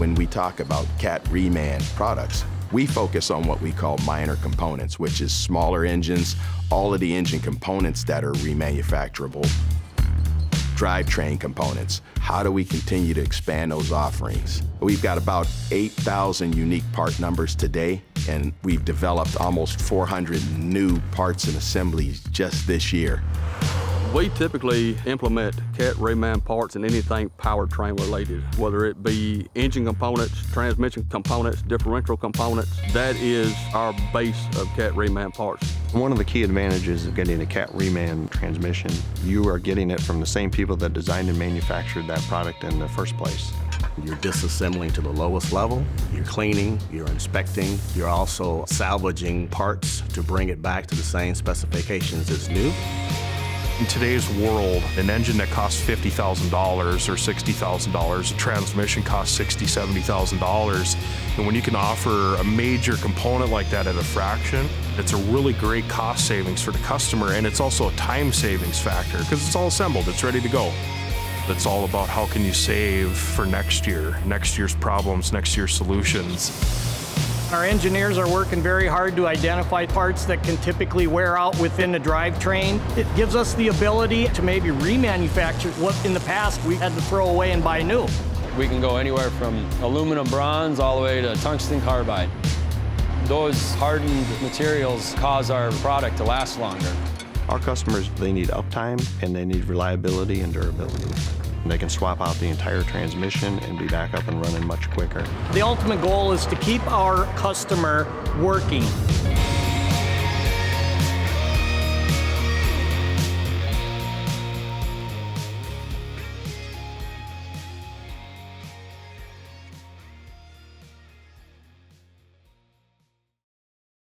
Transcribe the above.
When we talk about Cat Reman products, we focus on what we call minor components, which is smaller engines, all of the engine components that are remanufacturable, drivetrain components. How do we continue to expand those offerings? We've got about 8,000 unique part numbers today, and we've developed almost 400 new parts and assemblies just this year. We typically implement Cat Reman parts in anything powertrain related, whether it be engine components, transmission components, differential components. That is our base of Cat Reman parts. One of the key advantages of getting a Cat Reman transmission, you are getting it from the same people that designed and manufactured that product in the first place. You're disassembling to the lowest level, you're cleaning, you're inspecting, you're also salvaging parts to bring it back to the same specifications as new. In today's world, an engine that costs $50,000 or $60,000, a transmission costs $60,000, $70,000. And when you can offer a major component like that at a fraction, it's a really great cost savings for the customer, and it's also a time savings factor because it's all assembled, it's ready to go. It's all about how can you save for next year's problems, next year's solutions. Our engineers are working very hard to identify parts that can typically wear out within the drivetrain. It gives us the ability to maybe remanufacture what in the past we had to throw away and buy new. We can go anywhere from aluminum bronze all the way to tungsten carbide. Those hardened materials cause our product to last longer. Our customers, they need uptime and they need reliability and durability. And they can swap out the entire transmission and be back up and running much quicker. The ultimate goal is to keep our customer working.